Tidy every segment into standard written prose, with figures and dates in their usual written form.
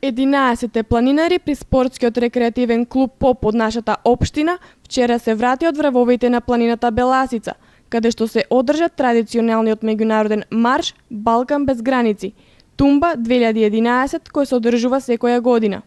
11 планинари при спортскиот рекреативен клуб ПОП од нашата општина вчера се врати од врвовите на планината Беласица, каде што се одржа традиционалниот меѓународен марш Балкан без граници, Тумба 2011, кој се одржува секоја година.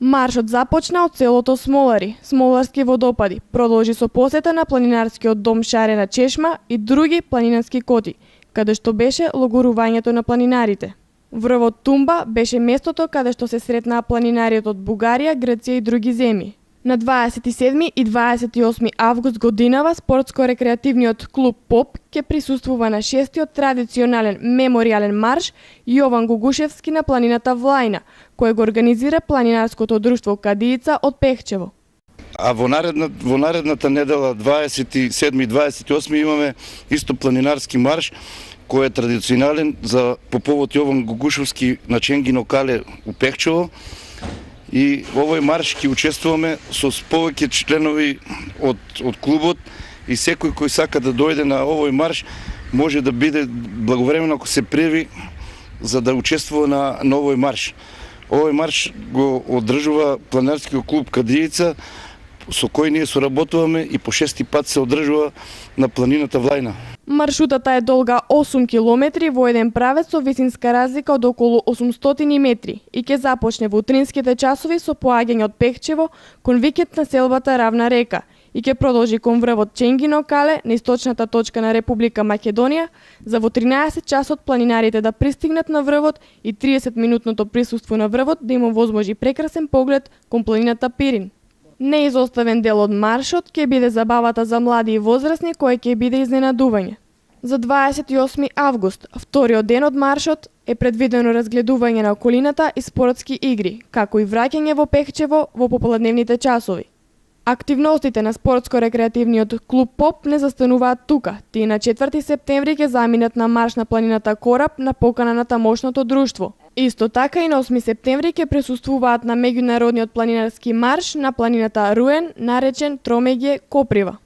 Маршот започна од селото Смолари, Смоларски водопади, продолжи со посета на планинарскиот дом Шарена чешма и други планинарски коти, каде што беше логорувањето на планинарите. Врвот Тумба беше местото каде што се сретнаа планинариот од Бугарија, Грција и други земји. На 27 и 28 август годинава спортско-рекреативниот клуб ПОП ќе присуствува на 6-тиот традиционален меморијален марш Јован Гугушевски на планината Влајна, кој го организира планинарското друштво Кадиица од Пехчево. А во наредната недела 27 и 28 имаме исто планинарски марш кој е традиционален за по повод Јован Гугушевски на Ченгино кале у Пехчево. И овој марш ќе учествуваме со повеќе членови од клубот и секој кој сака да дојде на овој марш може да биде благовремено ако се пријави за да учествува на овој марш. Овој марш го одржува планинарскиот клуб Кадиица, со кој ние соработуваме и по 6-ти пат се одржува на планината Влајна. Маршрутата е долга 8 километри во еден правец со висинска разлика од околу 800 метри и ќе започне во утринските часови со поаѓање од Пехчево кон викет на селбата Равна река и ќе продолжи кон врвот Ченгино кале на источната точка на Република Македонија за во 13 часот планинарите да пристигнат на врвот и 30-минутното присуство на врвот да им овозможи прекрасен поглед кон планината Пирин. Неизоставен дел од маршот ќе биде забавата за млади и возрастни кој ќе биде изненадување. За 28 август, вториот ден од маршот, е предвидено разгледување на околината и спортски игри, како и враќање во Пехчево во попладневните часови. Активностите на спортско-рекреативниот клуб ПОП не застануваат тука. Тие на 4 септември ќе заминат на марш на планината Кораб на покана на тамошното друштво. Исто така и на 8 септември ќе присуствуваат на меѓународниот планинарски марш на планината Руен, наречен Тромеѓе Коприва.